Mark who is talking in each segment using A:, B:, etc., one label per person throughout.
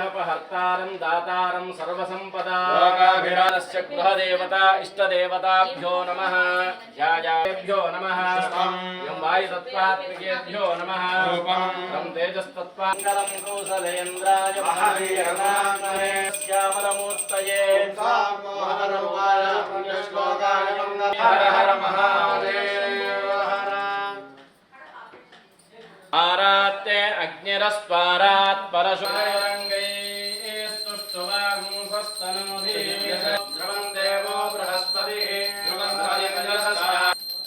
A: अपहर्तारं दातारं सर्वसंपदा लोकाभिरामस्य गृहदेवता इष्टदेवताभ्यो नमः यायाभ्यो नमः यं वायुतत्त्वात्मकेभ्यो नमः यं तेजस्तत्त्वाङ्गलं कौसलेन्द्राय महावीरनाथने श्यामलमूर्तये हर हर महादेव आरात्ते अग्निरस्त्वारात् परशुरङ्गैस्तुष्टुवांसस्तनोभिः ध्रुवं देवो बृहस्पतिः ध्रुवं धरिन्द्रसः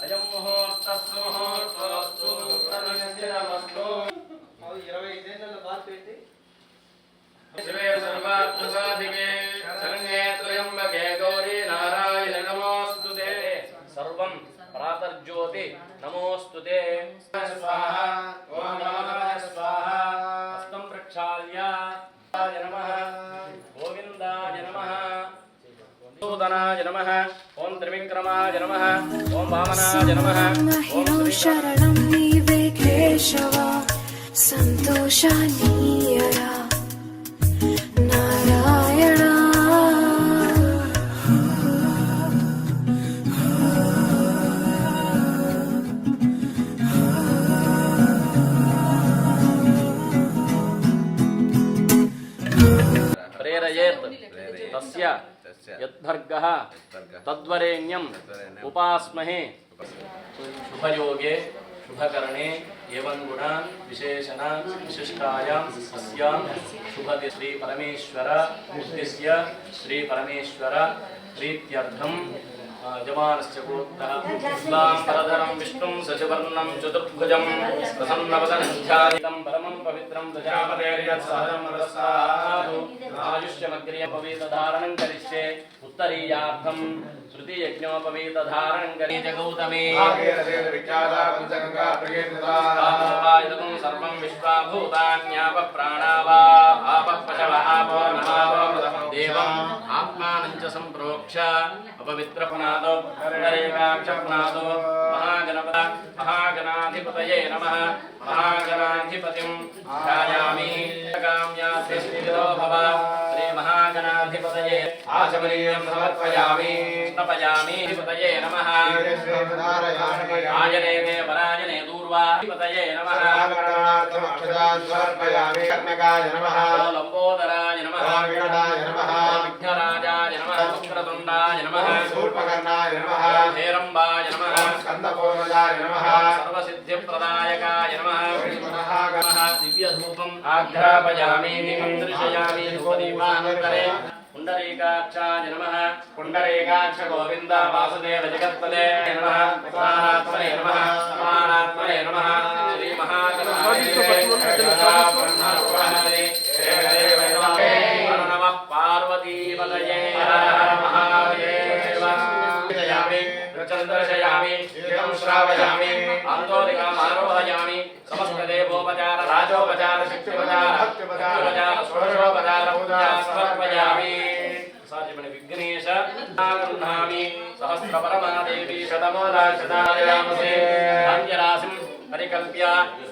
A: अयं मुहूर्तः सुमुहूर्तोऽस्तु तन्निश्चितमस्तु शिवे सर्वार्थसाधिके शरण्ये त्र्यम्बके गौरी नारायण नमोऽस्तुते सर्वं प्रातर्ज्योति नमोस्तुते स्वाहा ओम नमः स्वाहा हस्तं प्रक्षाल्य नमः गोविन्दाय नमः सूदनाय नमः ओम त्रिविक्रमाय नमः ओम वामनाय नमः ओम
B: शरणं नीवे केशव संतोषानीयरा नारायण
A: तस्य यद्भर्गः तद्वरेण्यं उपास्महे शुभयोगे शुभकरणे एवं गुणान् विशेषणान् विशिष्टायां अस्यां शुभति श्री परमेश्वर मुक्तिस्य श्री परमेश्वर प्रीत्यर्थं यजमानस्य गोत्तः शुक्लाम्बरधरं विष्णुं शशिवर्णं चतुर्भुजं प्रसन्नवदनं ध्यायितं परमं पवित्रं दशामतेर्यत्सहजं नरस्साधु आयुष्यमग्र्यपवीतधारणं करिष्ये उत्तरीयार्थं श्रुतियज्ञोपवीतधारणं करिष्ये गौतमे आमोपायितं सर्वं विश्वाभूतान्यापः प्राणावा आपः पशवः आपो नमावो देवम् आत्मानं च सम्प्रोक्ष्य अपवित्रपुनादो नरेकाक्षपुनादो महागणाधिपतये नमः महागणाधिपतिं ध्यायामि काम्यास्तिष्ठितो भव श्री महागणाधिपतये आचमनीयं समर्पयामि स्नपयामि अधिपतये नमः आयने मे परायणे दूर्वाधिपतये नमः समर्पयामि कर्णकाय नमः लंबोदराय नमः विकटाय नमः विघ्नराजाय नमः वक्रतुण्डाय नमः शूर्पकर्णाय नमः हेरम्बाय नमः स्कन्दपूर्वजाय नमः सर्वसिद्धिप्रदायकाय नमः दिव्यधूपम् आघ्रापयामि दीपं दर्शयामि धूपदीपानन्तरे पुण्डरीकाक्षाय नमः पुण्डरीकाक्ष गोविन्द वासुदेव जगत्पते नमः प्राणात्मने नमः समानात्मने नमः श्री महागणाधिपतये नमः पार्वतीपतये महादेव चन्द्रशयामि एकं श्रावयामि आन्तोरिकाम् आरोहयामि समस्तदेवोपचार राजोपचार शक्त्योपचार भक्त्योपचार षोडशोपचार पूजा समर्पयामि साजिमणि विघ्नेश गृह्णामि सहस्रपरमादेवी शतमोदाशतायामसे धान्यराशिं परिकल्प्य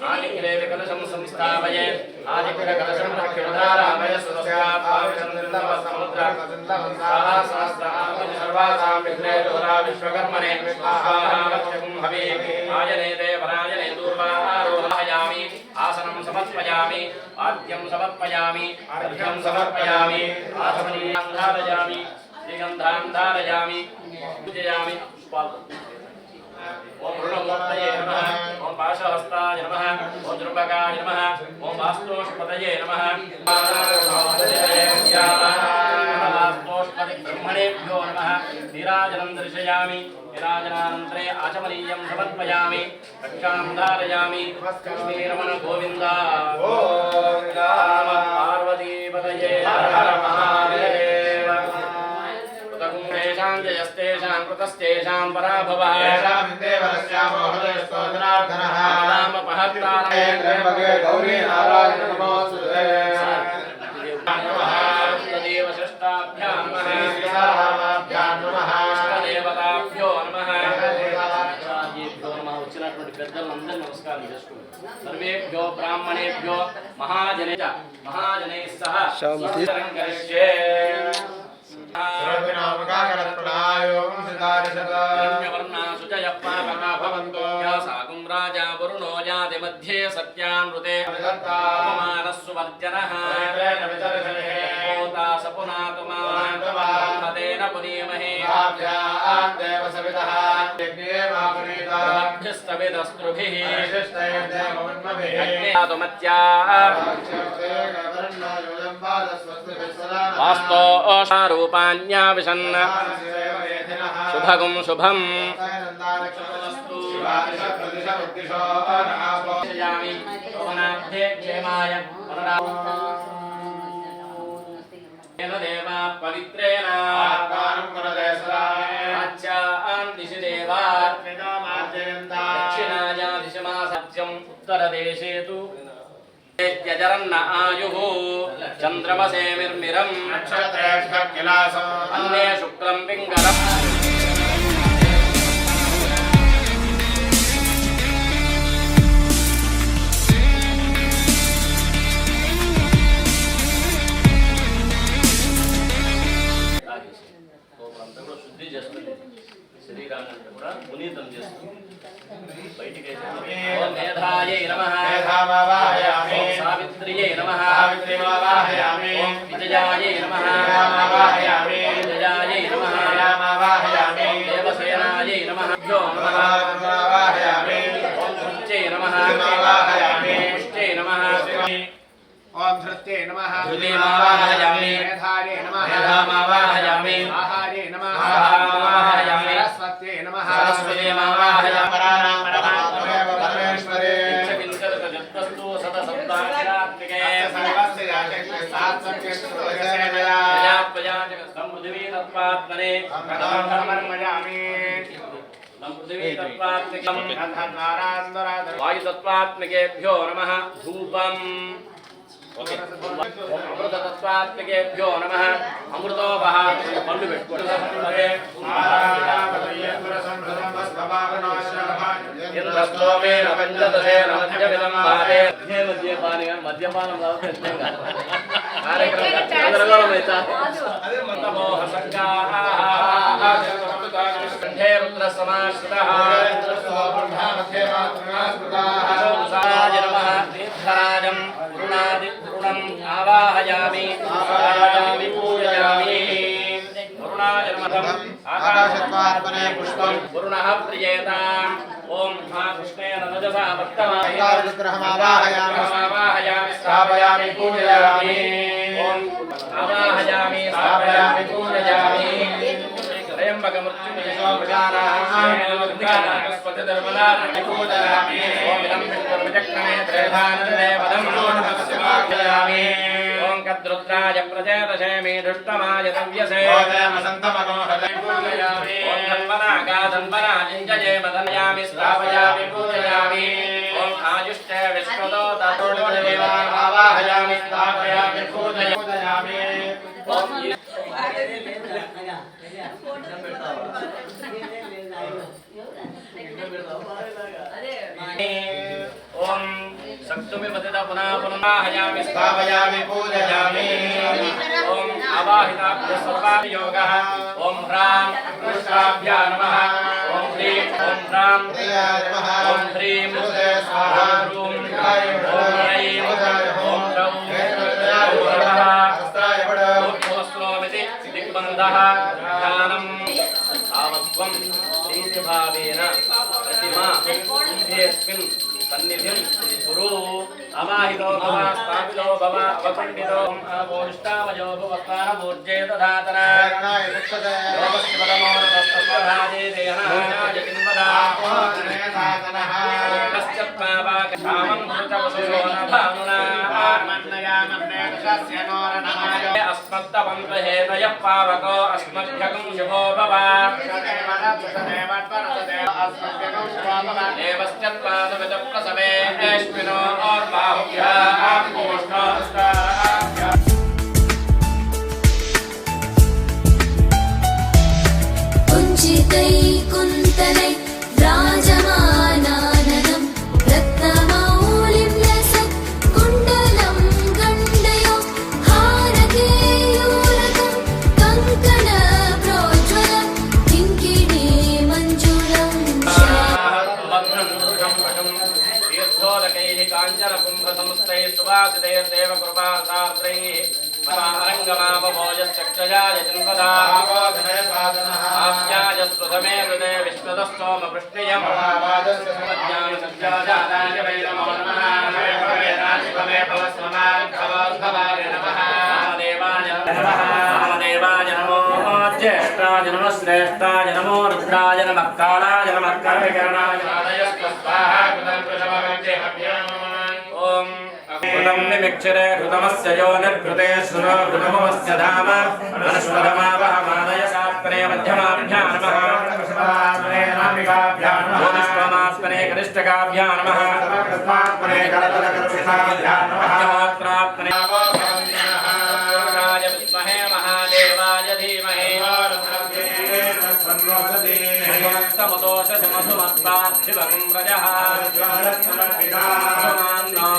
A: आदिग्रेव कलशं संस्थापये आदिग्रकलशं रक्षोधारामय सुरस्यात् पाविषन्द्रसमुद्र सर्वासां विघ्नेश्वरा विश्वकर्मणे स्वाहावत्यं हवे आयने देवराजने दूर्वारोहयामि आसनं समर्पयामि वाद्यं समर्पयामि अर्घ्यं समर्पयामि आचमनीयं धारयामि श्रीगन्धां धारयामि पूजयामि ओम ऋणमूर्तये नमः ओम पाशहस्ताय नमः ओम द्रुपकाय नमः ओम वास्तोष्पतये नमः ब्रह्मणेभ्यो नमः नीराजनं दर्शयामि नीराजनानन्तरे आचमनीयं समर्पयामि रक्षां धारयामि लक्ष्मीरमण गोविन्द पार्वतीपतये हर हर महादेव जयस्तेषां कृतस्तेषां पराभवः येषां देवरस्यामो हृदयस्तोत्रार्धनः नामपहत्तारमे गौरी नारायण नमोस्तुते देव षष्ठाभ्यां नमः सीतारामाभ्यां नमः इष्टदेवताभ्यो नमः వచ్చినటువంటి పెద్దలందరికీ అందరూ నమస్కారం చేసుకోండి. సర్వేభ్యో బ్రాహ్మణేభ్యో మహాజనైః సహ స్వస్తిరం కరిష్యే. సాగం రాజా వరుణో యాతి మధ్యే సత్యానృతే అపమానస్సు వర్జనః సపునాతుమాతేన పునీమహే దేవసవిదస్త్రుభిః వాస్తోషారూపాణ్యావిశన్ శుభగం శుభం దేవా పవిత్రేణ దిశి దేవా దక్షిణాయా దిశమా సత్యం ఉత్తరదేశే తు యజరన్న ఆయుః చంద్రమసేమిర్మిరం అన్నే శుక్లం పింగళం. శుద్ధి చేస్తుంది, శరీరాన్ని కూడా పునీతం చేస్తుంది. బయటికి మేధాయై నమః సావిత్ర్యై నమః విజయాయై నమః విజయాయై నమః దేవసేనాయై నమః ధృత్యై నమః పుష్ట్యై నమః
C: ఓం ధృత్యై నమః
A: ధృతిమావాహయామి
C: మేధాయై నమః
A: మేధామావాహయామి
C: ఆహార్యై నమః
A: ఆహారయామి
C: సరస్వత్యై నమః
A: సరస్వతీమావాహయామి
C: పరమేశ్వరే
A: వింశతిర్గజస్తు శతసప్తాక్షరాత్మికే
C: సర్వస్య యాశక్తి సాత్సత్యస్య
A: పృథివీ తత్వాత్మనే
C: సమర్పయామి
A: పృథివీ తత్వాత్మికం
C: గంధద్వారాంధరాధర
A: వాయుతత్వాత్మికేభ్యో నమః ధూపం. అమృతతత్వాత్మికేభ్యో నమః అమృతోపహ. పళ్ళు పెట్టుకోండి. ఇంద్రస్తోమేన పంచదశేన మధ్యమిదం భావే. మద్యపానం కంఠే రుద్ర సమాశ్రితః తీర్థరాజం వరుణాదివరుణం ఆవాహయామి పూజయామి. వరుణాజన్మధం ఆకాశత్వాత్మనే పుష్పం వరుణః ప్రియేతాం. ఓం మహాకృష్ణేన రజసా వర్తమానయామి స్థాపయామి పూజయామి. ఓం ఆవాహయామి స్థాపయామి పూజయామి. త్రయంబక మృత్యుంజయో మృగానాస్పతిధర్మదానమి పూజయామి. ఓం ఇదం విష్ణుర్విచక్రమే త్రేధానదే పదం పూజయామి. ఓం కద్రుద్రాయ ప్రచేతసేమి దుష్టమాయ దవ్యసే పూజయామి. ఓం ధన్వనాగా ధన్వనాజింజయే మదనయామి స్థాపయామి పూజయామి. ఓం ఆయుష్టే విశ్వదో ఆవాహయామి స్థాపయామి పూజయామి. ఓం ఓం సప్తమిపతిత పునః పునః స్థాపయామి పూజయామి. ఓం ఆవాహితాభ్యः సర్వాభియోగः. ఓం హ్రాం కృష్ణాభ్యా నమః. ఓం హ్రీం ఓం హ్రాం ఓం హ్రీం స్వాహా. ఓం హ్రైం ఓం హ్రౌం ఓంస్లోమితి దిగ్బంధః ధ్యానం ఆవత్వం భావేన ప్రతిమా ఇంద్రియస్మిన్ సన్నిధిం కురు. అవాహితో భవ స్థాపితో భవ అవఖండితో అవోష్టావజో భవత్వానమూర్జే తధాతన యోగస్యపరమోరతస్తస్వధాజే దేహనాజతిన్వదా కశ్చత్మావాకశామం భృతవసుశోనభానునా అస్మత్తవంతహేతయః పావకో అస్మభ్యగం శుభో భవ. దేవశ్చత్వాదవిద ప్రసవేష్మినో బాహుభ్యాం ఓష్ఠోస్తాభ్యాం.
B: कुञ्चितै कुन्तलै राजमानाननं
A: तीर्थोदकैः काञ्चनकुम्भसंस्थैः सुवासितैर्देव कृपासार्द्रैः अरङ्गमापभोजश्चक्षजाय चिन्वदाप्याय स्पृधमे हृदे विश्वतस्तोमपृष्टियम् ज्ञानसत्याजाय वै नमो नमः देवाय नमो ज्येष्ठाय नमः श्रेष्ठाय नमो रुद्राय नमः कालाय नमः कर्मकरणाय ओम कृतं निमिक्षरे कृतमस्य यो निर्कृते सुनो कृतमस्य धाम अनुष्वदमावहमादयसात्मने मध्यमाभ्यां नमः ज्योतिष्मात्मने कनिष्ठकाभ्यां नमः मध्यमात्रात्मने विद्महे महादेवाय धीमहि तमोदोषमधुमत्पार्थिवं रजः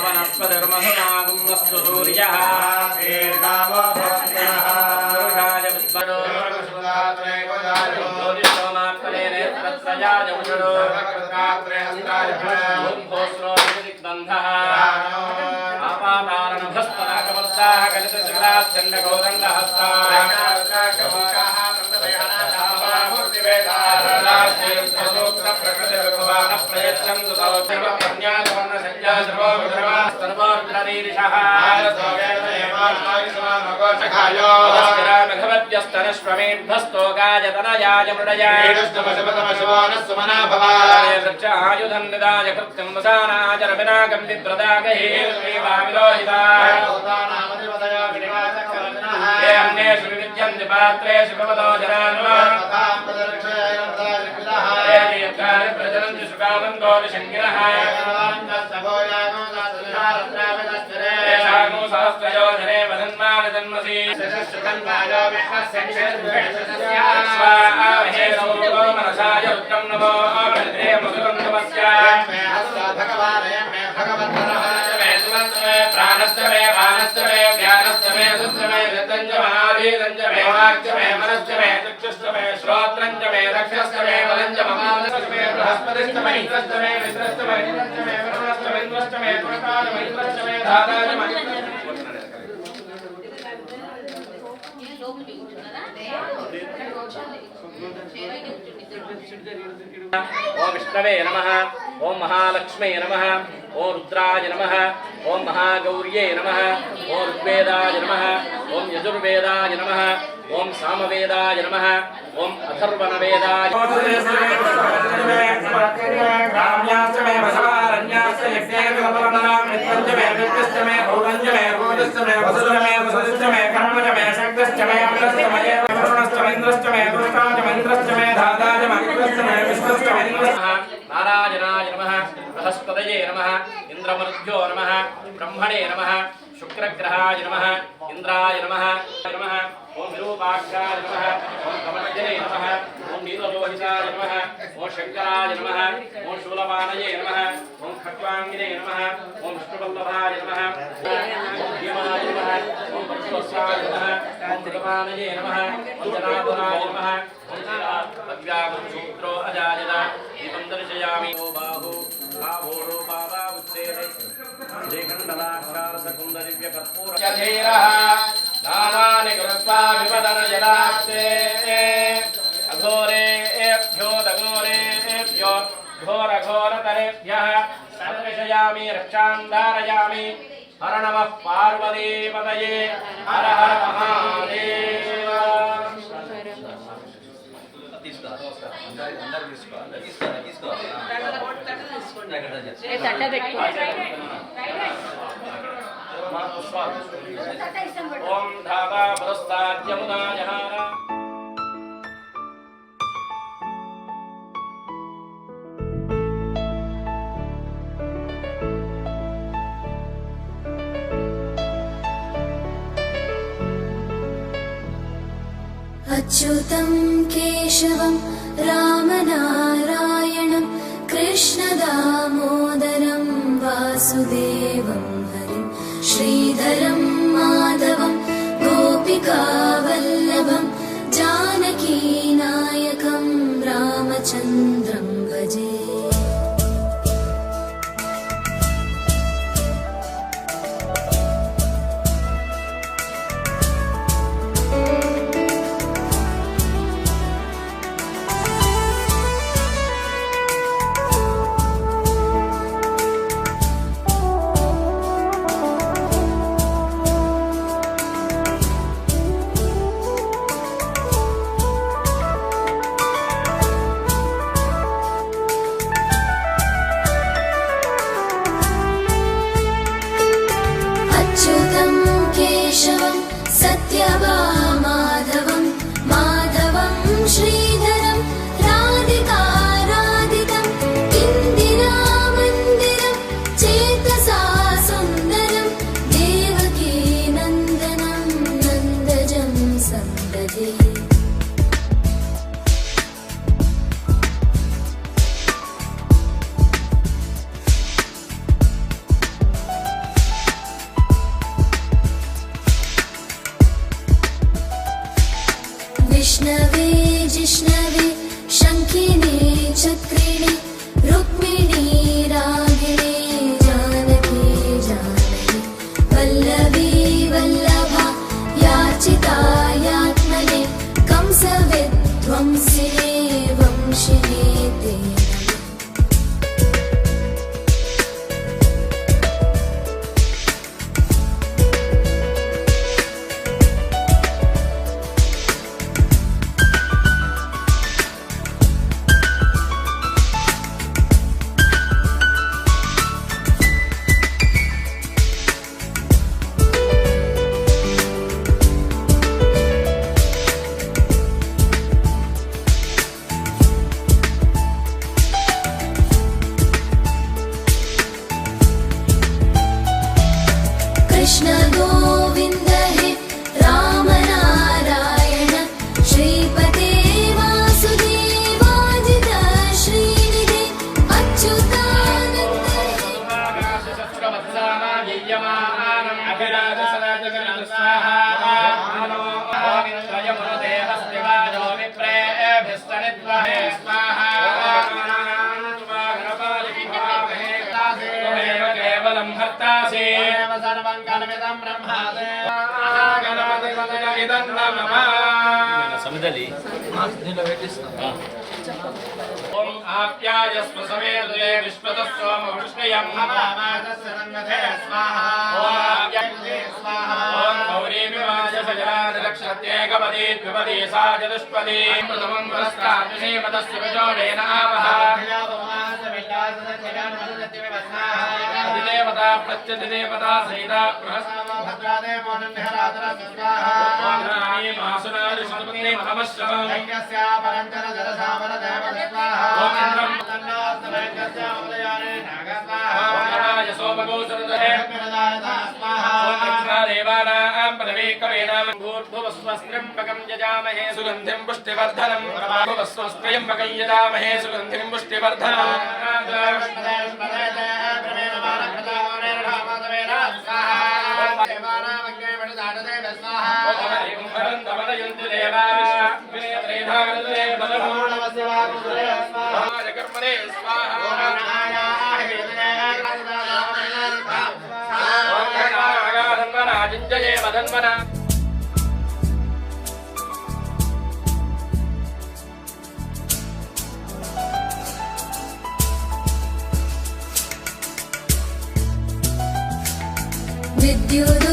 A: वनस्पतिर्मधुनागुमस्तु सूर्यः ज्योतिषोमात्मने नेत्रत्रयाय उषडो दिग्बन्धः आपातारणभस्तनाकवर्ताः कलितशिखराश्चण्डगौदण्डहस्ताः प्रयच्छन्तु भगवत्यस्तनश्वमेभ्यस्तोगायतनयाय मृडयाय आयुधं निदाय कृत्यं वसानाचरविनागं विद्रदागहे अन्येषु विविद्यन्ति पात्रेषु भवतो जनान्वा प्रचलन्ति सुकामन्तो विशङ्किनः सहस्रयोजने वदन्मानि तन्मसि स्वाहे सौरो मनसाय रुद्रं नमो भद्रे मधुरं नमस्य प्राणस्तमे वानस्तमे व्यानस्तमे सुत्रमे ऋतञ्जमाधीरञ्जमे वाक्यमे मनस्तमे चक्षुस्तमे श्रोत्रञ्जमे रक्षस्तमे वलञ्जममानस्तमे बृहस्पतिस्तमे इन्द्रस्तमे मित्रस्तमे इन्द्रस्तमे वरुणस्तमे इन्द्रस्तमे तुरकालमे इन्द्रस्तमे धाताजमे ओम विष्णवे नमः ओम महालक्ष्मी नमः ओम रुद्राय नमः ओम महागौर्ये नमः ओम ऋग्वेदाय नमः ओम यजुर्वेदाय नमः ओम सामवेदाय नमः ओम अथर्वणवेदाय राम्याष्टमे वसवारण्याष्टमे यज्ञेन मित्रञ्जमे विष्णुष्टमे भौरञ्जमे भूतष्टमे वसुरमे वसुष्टमे कर्मजमे शक्तष्टमे अमृतष्टमे वरुणष्टमे इन्द्रष्टमे दुष्टाजमे इन्द्रष्टमे धाताजमे इन्द्रष्टमे विष्णुष्टमे नारायणाय नमः बृहस्पतये नमः इंद्रमरुद्भ्यो नमः ब्रह्मणे नमः शुक्रग्रहाय नमः इंद्राय नमः नमः ओम विरूपाक्षाय नमः ओम कमलजने नमः ओम नीललोहिताय नमः ओम शंकराय नमः ओम शूलपाणये नमः ओम खट्वांगिने नमः ओम विष्णुवल्लभाय नमः भीमाय नमः ओम परशुराय नमः ओम भगवानये नमः ओम जनार्दनाय नमः ओम अव्याकृतसूत्रो अजायत दीपं दर्शयामि ओ बाहु आभोरो बाबा उच्चेते श्रीखण्डलाक्षारसकुन्ददिव्यकर्पूरधीरः दानानि कृत्वा विपदनजलास्ते अघोरेभ्यो दघोरेभ्यो घोरघोरतरेभ्यः सर्वशयामि रक्षां धारयामि हर नमः पार्वतीपतये हर हर महादेव ओम धाता पुरस्ताद्यमुदा जहारा
B: अच्युतं केशवं रामनारायणं कृष्णदामोदरं वासुदेवं हरिं श्रीधरं माधवं गोपिकावल्लभं जानकीनायकं रामचन्द्रं भजे।
A: सर्वसम्पदं हर्तासि
C: सर्वं कलमिदं ब्रह्मादे
A: गणपतिपदयिदं नमः
D: సమిదలి
A: ॐ आप्यायस्व समेदे विश्वतः सोमवृष्णयं
C: नमामादस्य सन्नते स्वाहा
A: ॐ गौरीविवाज सजलादलक्षत्येकपदी द्विपदी सा चतुष्पदी प्रथमं पुरस्ताद्विषेमतस्य विजोरेण आवह अधिदेवता प्रत्यधिदेवता सहिता यजामहे सुगन्धिं पुष्टिवर्धनं स्वस्त्रयम्बकं यजामहे सुगन्धिं पुष्टिवर्धनं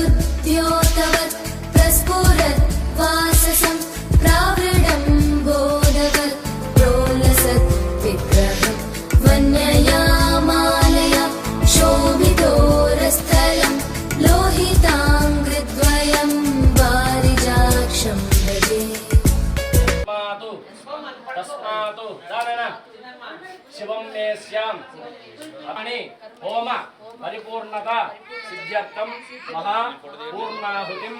B: विद्युदुद्योतवत् प्रस्फुरत् वाससं प्रावृढं बोधवत् प्रोलसत् विग्रहं वन्ययामालया शोभितोरस्थलं लोहिताङ्घ्रिद्वयं वारिजाक्षं भजे
D: तस्मातु दानना शिवं मे स्याम अपने होम परिपूर्णता सिद्ध्यर्थम महा पूर्णाहुतिं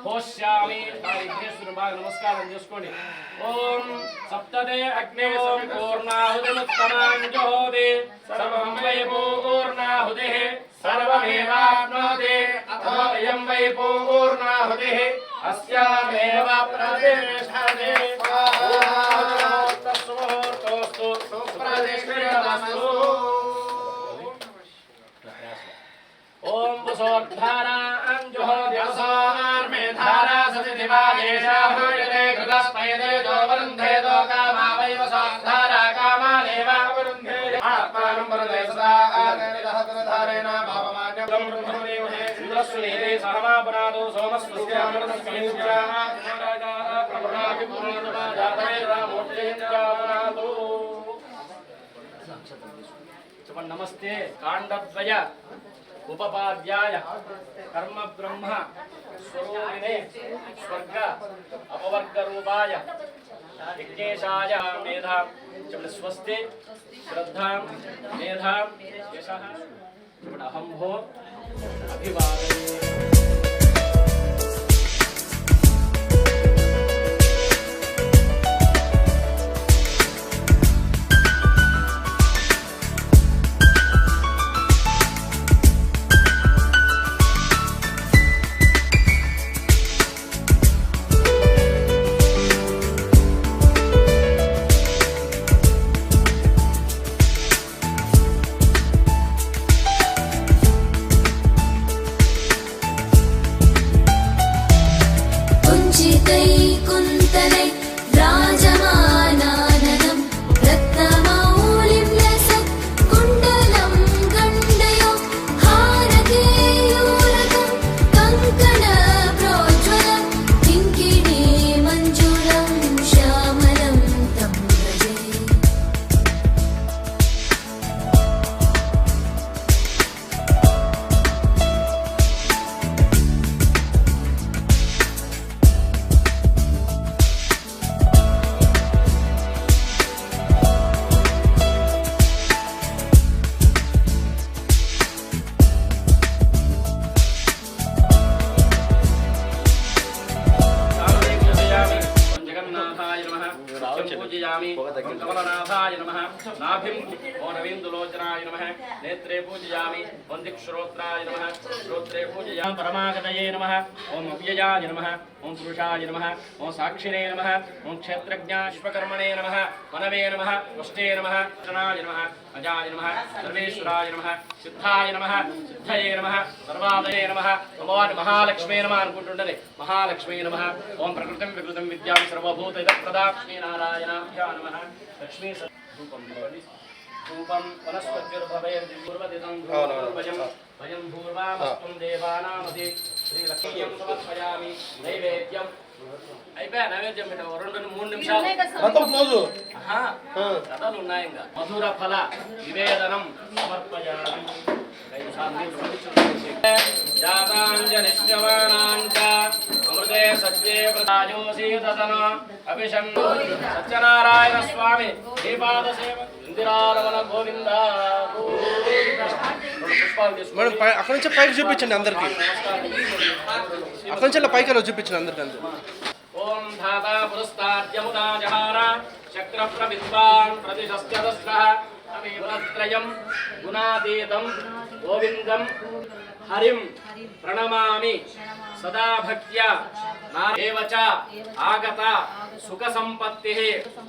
D: होष्यामि विघ्नेश्वर बाग नमस्कारं చేసుకోండి ఓం సప్తదే అగ్నే ఓం పూర్ణాహుతిముత్తమాం జోతి సర్వం వై పూర్ణాహుతిః సర్వమేవాప్నోతి అథో అయం వై పూర్ణాహుతిః అస్యామేవ ప్రతిష్ఠతే ओम वसोद्धारां जुहोद्यसोर्मे धारा सति दिवादेशा होयते कृतस्मयते जो वरुन्धे दो कामा वै वसोद्धारा कामा देवा वरुन्धे आत्मानं वरदे सदा आदनिदहतधारेण भावमान्यं ब्रह्मणेवहे इंद्रस्वनीते सहमापरादो सोमस्वस्यामृतस्मिन्जा राजा प्रभुरापि पूर्णमा जातवे रामोच्चयञ्जापरादो नमस्ते काण्डद्वय उपपाद्याय कर्म ब्रह्म स्वरूपिणे स्वर्ग अपवर्ग रूपाय विघ्नेशाय मेधां स्वस्ति श्रद्धां मेधां यशः अहं भो अभिवादये
B: कुन्तलै राजमानाननं रत्नमौलिं लसत् कुण्डलं गण्डयो हारकेयूरकं कङ्कणप्रोज्ज्वलं किङ्किणी मञ्जुलं श्यामलं तं भजे
D: पूजयामि कमलनाथाय శిఖాయ నమః నాభిం ఓం రవీంద్రలోచనాయ నమః నేత్రే పూజయామి ఓం దిక్శ్రోత్రాయ నమః శ్రోత్రే పూజయామి పరమాగతయే నమః ఓం అవ్యయాయ నమః ఓం పురుషాయ నమః ఓం సాక్షినే నమః ఓం క్షేత్రజ్ఞాశ్వకర్మణే నమః మనవే నమః పుష్టే నమః క్షణాయ నమః అజాయ నమః సర్వేశ్వరాయ నమః సిద్ధాయ నమః సిద్ధయే నమః సర్వాదయే నమః అమ్మవారి మహాలక్ష్మీ నమః అనుకుంటుండని మహాలక్ష్మీ నమః ఓం ప్రకృతిం వికృతిం విద్యాం సర్వభూత ఇదప్రదా లక్ష్మీనారాయణాభ్యా నమః లక్ష్మీ రూపం వనస్పతిర్భవేర్దిపూర్వదిదం భూర్భయం భయం భూర్వామస్తం దేవానామది శ్రీలక్ష్మీయం సమర్పయామి నైవేద్యం అయిపోయా నైవేద్యం పెట్టాము 2-3 నిమిషాలు కథలు ఉన్నాయి ఇంకా మధుర ఫల నివేదనం సమర్పయామి జాతాంజనిశ్చవానాంచ అమృతే సత్యే ప్రతాజోసీతన అభిషన్నో సత్యనారాయణ స్వామి దీపాద సేవ ఇందిరారమణ గోవింద
E: మేడం అక్కడ నుంచి పైకి చూపించండి అందరికి అక్కడ నుంచి పైకి వెళ్ళి చూపించండి అందరికి
D: ఓం ధాతా పురస్తాద్యముదా జహార చక్ర ప్రవిద్వాన్ ప్రతిశస్త్యదస్రః అమేవత్రయం గుణాతీతం గోవిందం హరిం ప్రణమామి సదా భక్త్యా నారేవచ ఆగత సుఖ సంపత్తి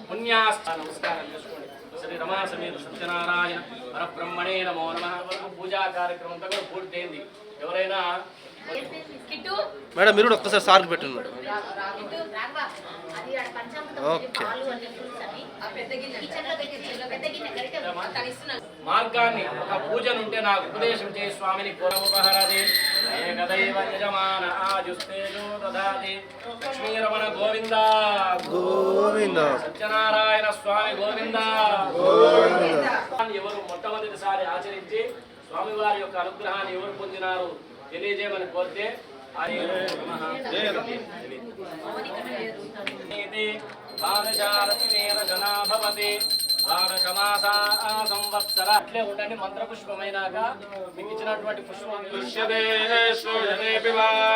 D: పుణ్యాస్త నమస్కారం చేసుకోండి శ్రీ రమా సమేత సత్యనారాయణ పరబ్రహ్మణే నమో నమః. పూజా కార్యక్రమం అంతా కూడా పూర్తయింది. ఎవరైనా
E: మేడం మీరు కూడా ఒక్కసారి సార్కి పెట్టండి మేడం. ఓకే
D: మార్గాన్ని ఒక పూజను ఉంటే నాకు ఉపదేశం చేయ స్వామిని కోరముపహరది ఏకదైవ యజమాన ఆజుస్తేజో దదాతి లక్ష్మీరమణ గోవింద
E: గోవింద
D: సత్యనారాయణ స్వామి గోవింద గోవింద. ఎవరు మొట్టమొదటిసారి ఆచరించి స్వామివారి యొక్క అనుగ్రహాన్ని ఎవరు పొందినారు తెలియజేయమని కోరితే అట్లే ఉండండి. మంత్రపుష్పమైనాక మీకు ఇచ్చినటువంటి పుష్పం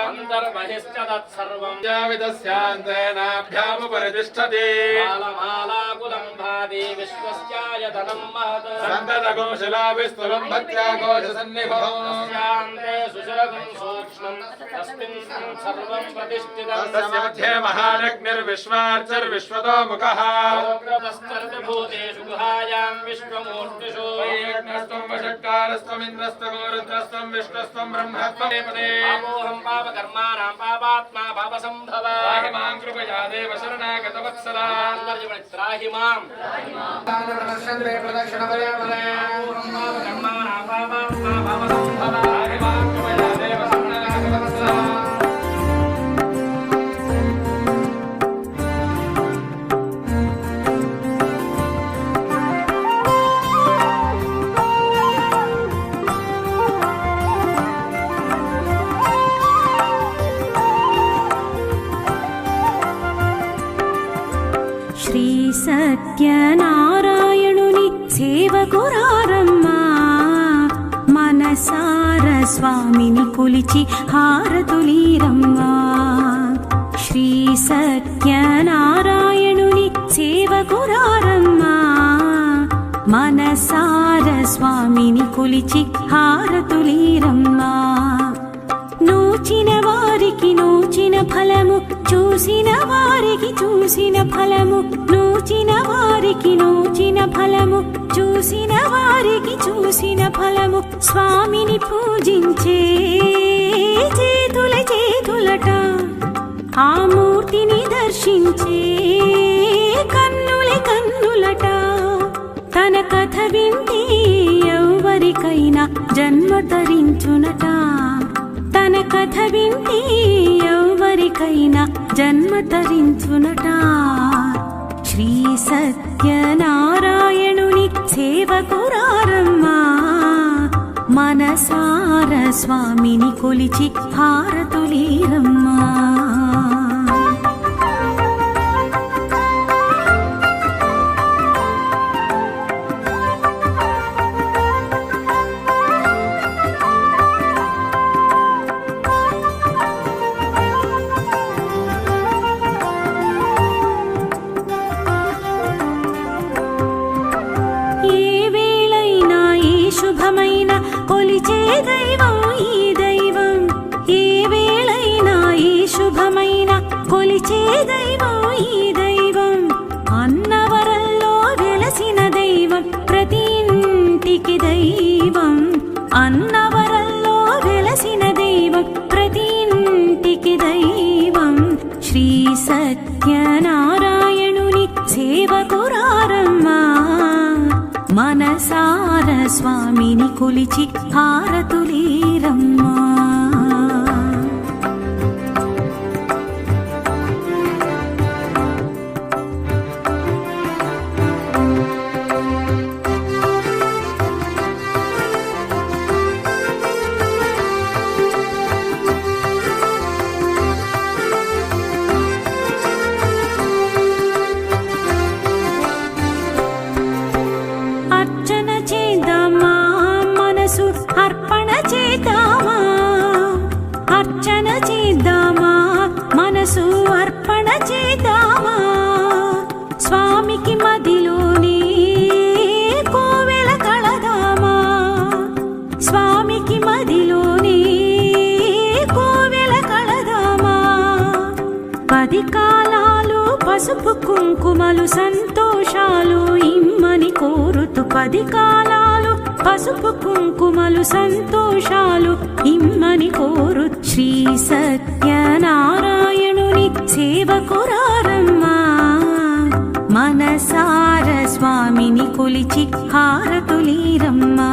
D: అంతర్బహిశ్చదత్సర్వం మాలాకులం భాది విశ్వస్యాయతనం మహత్ సుశరగం సూక్ష్మం తస్మిన్ సర్వం ప్రతిష్ఠితం
A: మహానగ్నిర్విశ్వార్చర్విశ్వతోముఖః
D: భూతేషు గుహాయాం విశ్వమూర్తిషు
A: వషట్కారస్త్వమింద్రస్త్వగోరుద్రస్త్వం విష్ణుస్త్వం బ్రహ్మత్వం
D: పాపోహం పాపకర్మాణం పాపాత్మా పాపసంభవ
A: త్రాహి మాం కృపయా దేవ శరణాగతవత్సలా
D: త్రాహి మాం
A: పాపకర్మాణాం పాపాత్మా పాపసంభవ త్రాహి మాం కృపయా దేవ శరణాగతవత్సలా.
F: శ్రీ సత్యనారాయణుని సేవకురారమ్మా మనసార స్వామిని కొలిచి హారతులీరమ్మా. శ్రీ సత్యనారాయణుని సేవకురారమ్మా మనసార స్వామిని కొలిచి హారతులీరమ్మా. నూచిన వారికి నూచిన ఫలము చూసిన వారికి చూసిన ఫలము నూచిన వారికి నూచిన ఫలము చూసిన వారికి చూసిన ఫలము స్వామిని పూజించే చేతుల చేతులట ఆ మూర్తిని దర్శించే కన్నుల కన్నులట. తన కథ వింటే ఎవరికైనా జన్మ తరించునట. తన కథ వింటే ఎవరికైనా జన్మ తరించునట. శ్రీ సత్యనారాయణుని సేవకురారమ్మా మనసార స్వామిని కొలిచి హారతులీరమ్మా. కొలిచే దైవం ఈ దైవం అన్నవరంలో వెలసిన దైవం ప్రతి ఇంటికి దైవం అన్నవరంలో వెలసిన దైవం ప్రతి ఇంటికి దైవం శ్రీ సత్యనారాయణుని సేవకురారమ్మా మనసార స్వామిని కొలిచి హారతులీరమ్మా అర్చన చేద్దామా మనసు అర్పణ చేద్దామా అర్చన చేద్దామా మనసు అర్పణ చేద్దామా స్వామికి మదిలోనే కోవెల కళదామా స్వామికి మదిలోనే కోవెల కళదామా 10 కాలాలు పసుపు కుంకుమలు సంతోషాలు ఇమ్మని కోరుతూ 10 కాలాలు పసుపు కుంకుమలు సంతోషాలు ఇమ్మని కోరు శ్రీ సత్యనారాయణుని సేవకురారమ్మా మనసార స్వామిని కొలిచి హారతులీరమ్మా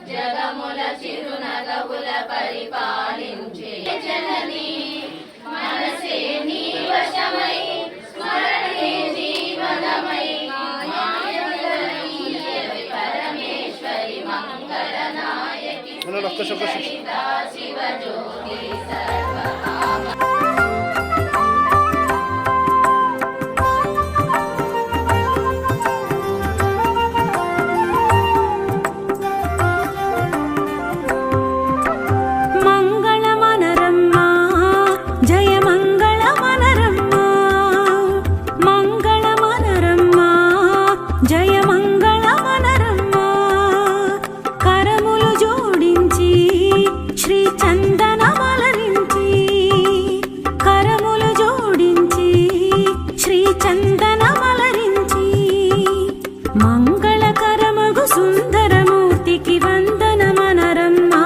B: జగముల చిరునగవుల పరిపాలించే జనని మనసే నీ వశమై స్మరణే జీవనమై పరమేశ్వరి మంగళనాయకి శివజ్యోతి మంగళమనరమ్మా జయ మంగళమనరమ్మా మంగళమనరమ్మా జయ మంగళమనరమ్మా కరములు జోడించి శ్రీ చందనమలరించి కరములు జోడించి శ్రీ చందనమలరించి మంగళకరమగు సుందరమూర్తికి వందనమనరమ్మా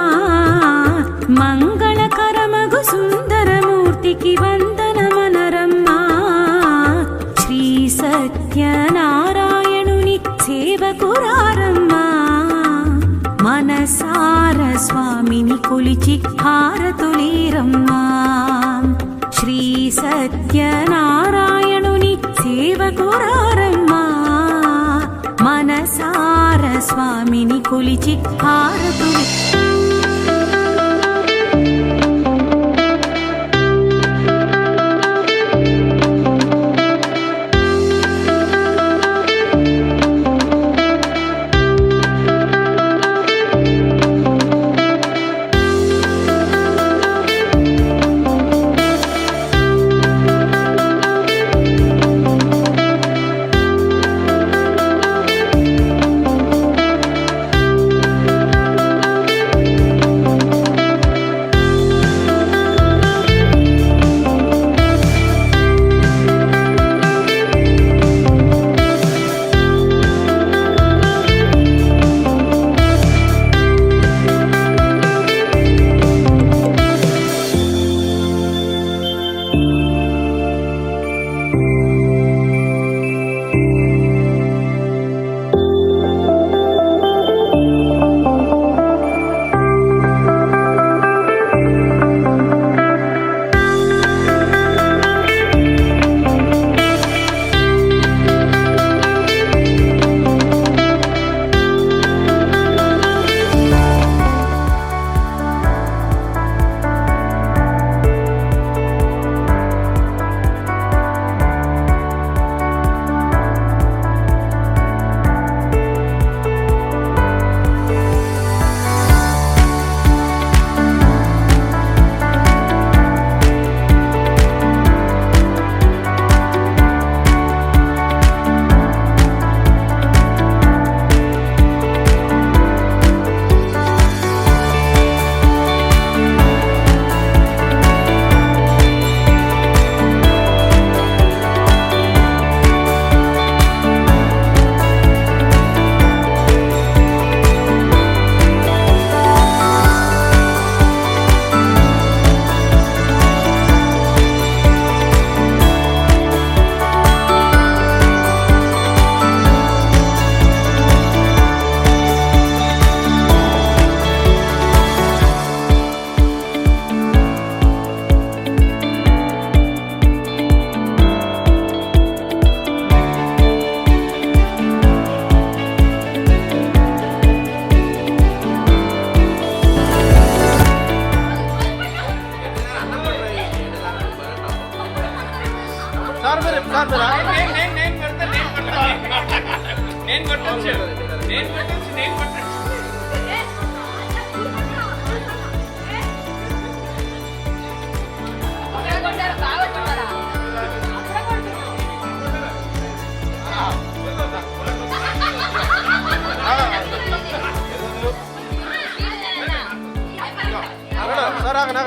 B: మంగళకరమగు సుందరమూర్తికి వందనమనరమ్మా శ్రీ సత్యనారాయణుని సేవకురారమ్మా మనసార స్వామిని కొలిచి హారతులీరమ్మా శ్రీ సత్యనారాయణుని సేవకురారమ్మా మనసార స్వామిని కొలిచి హారతులి
E: సార్ ఆగనా